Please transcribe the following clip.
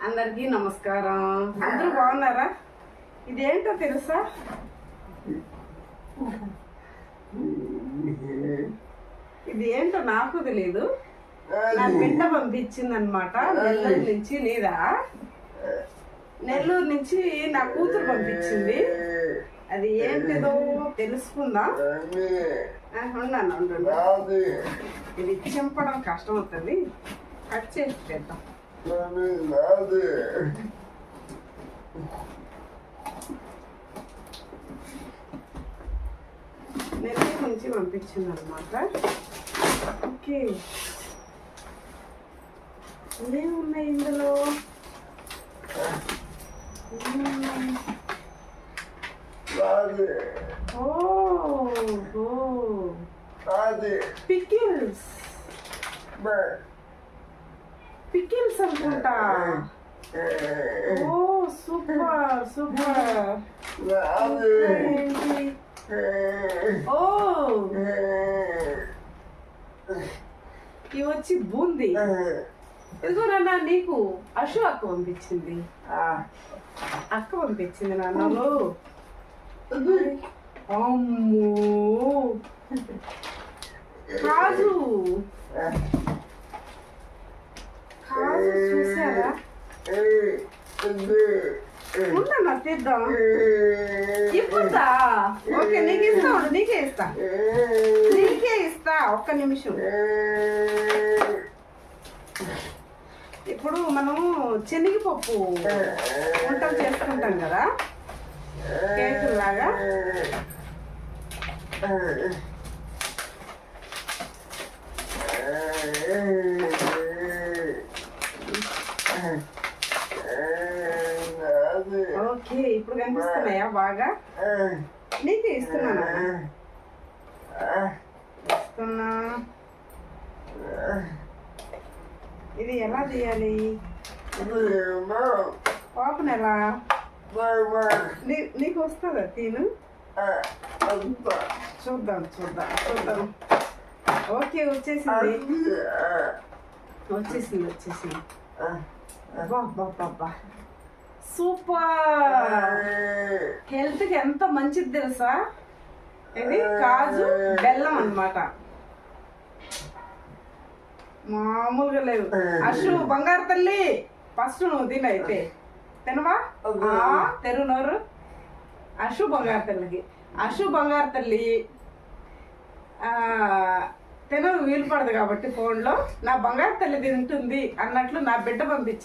అందరికీ నమస్కారం. అందరూ బాగున్నారా? ఇదేంటో తెలుసా? ఇది ఏంటో నాకు తెలీదు. నా బిడ్డ పంపించిందనమాట నెల్లూరు నుంచి. లేదా నెల్లూరు నుంచి నా కూతురు పంపించింది. అది ఏంటిదో తెలుసుకుందాం. ఉండండి. ఇది చింపడం కష్టం అవుతుంది. కట్ చేసి పెడతాం. నెల్లూరు నుంచి పంపించింది అనమాట. ఓకే, ఏమున్నాయి ఇందులో? పికిల్స్ పికిల్స్ అనుకుంటా. ఓ సూపర్ సూపర్. ఓ ఇవి వచ్చి బూందీ. ఇదిగో నాన్న, నీకు అశు అక్క పంపించింది. అక్క పంపించింది నాన్నలు. అమ్మో, కాజు కాజు చూసారా? ఉన్నా తీద్దాం. ఇప్పుడా? ఓకే, నీకు ఇస్తా. నీకే ఇస్తా. ఒక్క నిమిషం. ఇప్పుడు మనం శనగపప్పు వంటలు చేసుకుంటాం కదా, కేకులాగా. ఓకే, ఇప్పుడు కనిపిస్తున్నాయా బాగా? నీకే ఇస్తున్నా. ఇది ఎలా చేయాలి? పాపను ఎలా? నీకు వస్తుందా? తిను, చూద్దాం. ఓకే, వచ్చేసింది. బాబా, సూపర్. హెల్త్ కి ఎంత మంచిది తెలుసా? ఇది కాజు బెల్లం అన్నమాట. మామూలుగా లేదు. అశు బంగారు తల్లి, ఫస్ట్ నువ్వు తిన. అయితే తినవా? తెరు నోరు. అశు బంగారు తల్లి తిన వీలు పడదు కాబట్టి ఫోన్లో నా బంగారు తల్లి తింటుంది అన్నట్లు నా బిడ్డ పంపించింది.